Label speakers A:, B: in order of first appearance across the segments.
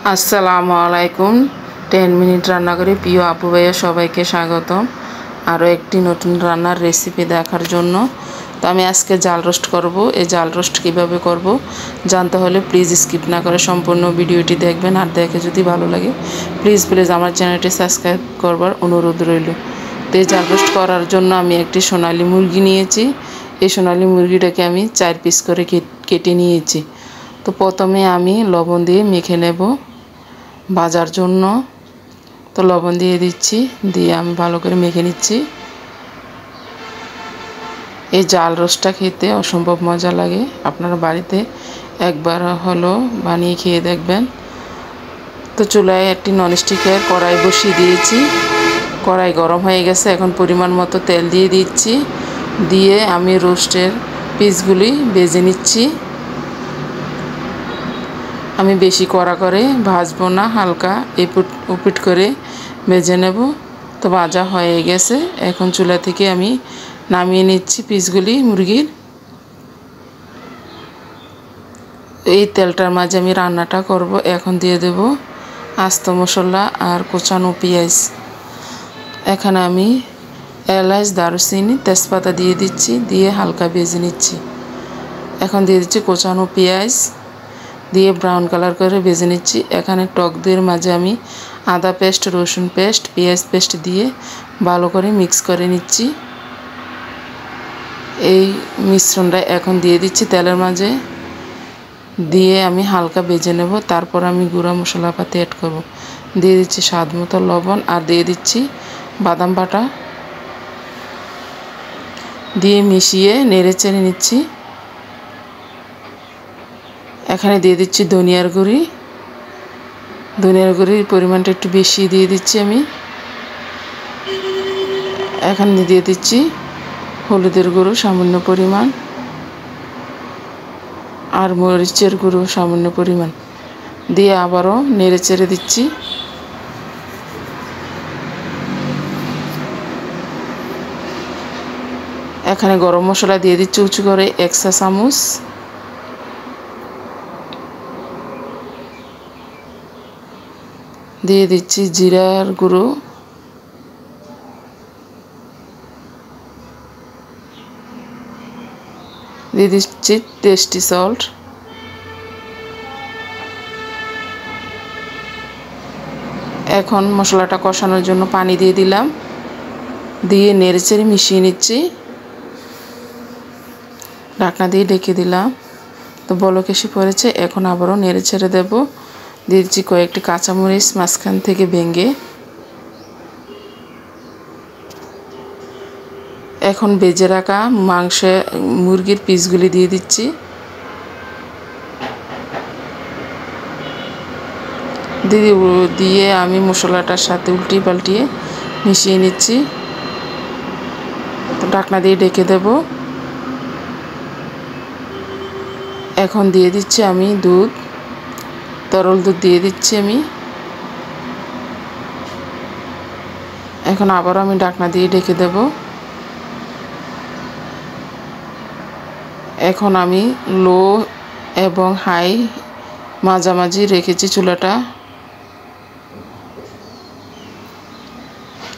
A: আসসালামু আলাইকুম। 10 মিনিট রান্নাঘরে প্রিয় আপু ভাইয়া সবাইকে স্বাগতম আরও একটি নতুন রান্নার রেসিপি দেখার জন্য। তো আমি আজকে জাল রোস্ট করব। এই জাল রোস্ট কীভাবে করব জানতে হলে প্লিজ স্কিপ না করে সম্পূর্ণ ভিডিওটি দেখবেন, আর দেখে যদি ভালো লাগে প্লিজ আমার চ্যানেলটি সাবস্ক্রাইব করবার অনুরোধ রইল। তো এই জাল রোস্ট করার জন্য আমি একটি সোনালী মুরগি নিয়েছি। এই সোনালী মুরগিটাকে আমি 4 পিস করে কেটে নিয়েছি। তো প্রথমে আমি লবণ দিয়ে মেখে নেব ভাজার জন্য। তো লবণ দিয়ে দিচ্ছি, দিয়ে আমি ভালো করে মেখে নিচ্ছি। এই জাল রোস্টটা খেতে অসম্ভব মজা লাগে, আপনারা বাড়িতে একবার হলো বানিয়ে খেয়ে দেখবেন। তো চুলায় একটি ননস্টিকের কড়াই বসিয়ে দিয়েছি। কড়াই গরম হয়ে গেছে, এখন পরিমাণ মতো তেল দিয়ে দিচ্ছি। দিয়ে আমি রোস্টের পিসগুলি ভেজে নিচ্ছি। আমি বেশি কড়া করে ভাজবো না, হালকা এপিট ওপিট করে ভেজে নেব। তো ভাজা হয়ে গেছে, এখন চুলা থেকে আমি নামিয়ে নিচ্ছি পিসগুলি মুরগির। এই তেলটার মাঝে আমি রান্নাটা করব। এখন দিয়ে দেব আস্ত মশলা আর কোচানো পেঁয়াজ। এখানে আমি এলাচ, দারুচিনি, তেজপাতা দিয়ে দিচ্ছি, দিয়ে হালকা ভেজে নিচ্ছি। এখন দিয়ে দিচ্ছি কোচানো পেঁয়াজ, দিয়ে ব্রাউন কালার করে ভেজে নিচ্ছি। এখানে টক দইয়ের মাঝে আমি আদা পেস্ট, রসুন পেস্ট, পেঁয়াজ পেস্ট দিয়ে ভালো করে মিক্স করে নিচ্ছি। এই মিশ্রণটা এখন দিয়ে দিচ্ছি তেলের মাঝে, দিয়ে আমি হালকা ভেজে নেব। তারপর আমি গুঁড়া মশলাপাতি অ্যাড করব। দিয়ে দিচ্ছি স্বাদ মতো লবণ, আর দিয়ে দিচ্ছি বাদাম বাটা, দিয়ে মিশিয়ে নেড়ে চেড়ে নিচ্ছি। এখানে দিয়ে দিচ্ছি ধনিয়ার গুঁড়ি। ধনিয়ার গুঁড়ির পরিমাণটা একটু বেশি দিয়ে দিচ্ছি আমি। এখানে দিয়ে দিচ্ছি হলুদের গুঁড়ো সামান্য পরিমাণ, আর মরিচের গুঁড়ো সামান্য পরিমাণ, দিয়ে আবারও নেড়ে চেড়ে দিচ্ছি। এখানে গরম মশলা দিয়ে দিচ্ছি উঁচু করে 1 চা চামচ। দিয়ে দিচ্ছি জিরার গুঁড়ো, দিয়ে দিচ্ছি টেস্টি সল্ট। এখন মশলাটা কষানোর জন্য পানি দিয়ে দিলাম, দিয়ে নেড়েচেড়ে মিশিয়ে নিচ্ছি। ঢাকনা দিয়ে ঢেকে দিলাম। তো বলক এসে পড়েছে, এখন আবারও নেড়ে ছেড়ে দেবো। দিয়ে দিচ্ছি কয়েকটি কাঁচামরিচ মাঝখান থেকে ভেঙে। এখন ভেজে রাখা মুরগির পিসগুলি দিয়ে দিচ্ছি। দিয়ে আমি মশলাটার সাথে উল্টিয়ে পাল্টিয়ে মিশিয়ে নিচ্ছি। তো ঢাকনা দিয়ে ঢেকে দেব। এখন দিয়ে দিচ্ছি আমি দুধ, তরল দুধ দিয়ে দিচ্ছি আমি। এখন আবারও আমি ঢাকনা দিয়ে ঢেকে দেব। এখন আমি লো এবং হাই মাঝামাঝি রেখেছি চুলাটা,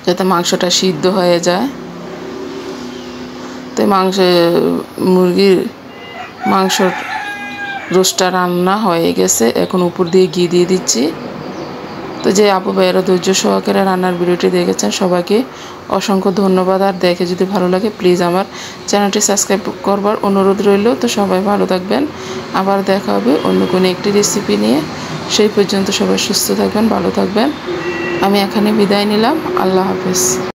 A: যাতে মাংসটা সিদ্ধ হয়ে যায়। তো মুরগির মাংসর রোস্টটা রান্না হয়ে গেছে। এখন উপর দিয়ে ঘি দিয়ে দিচ্ছি। তো যে আপু ভাইয়েরা ধৈর্য সহকারে রান্নার ভিডিওটি দেখেছেন সবাইকে অসংখ্য ধন্যবাদ। আর দেখে যদি ভালো লাগে প্লিজ আমার চ্যানেলটি সাবস্ক্রাইব করবার অনুরোধ রইল। তো সবাই ভালো থাকবেন, আবার দেখা হবে অন্য কোনো একটি রেসিপি নিয়ে। সেই পর্যন্ত সবাই সুস্থ থাকবেন, ভালো থাকবেন। আমি এখানে বিদায় নিলাম। আল্লাহ হাফেজ।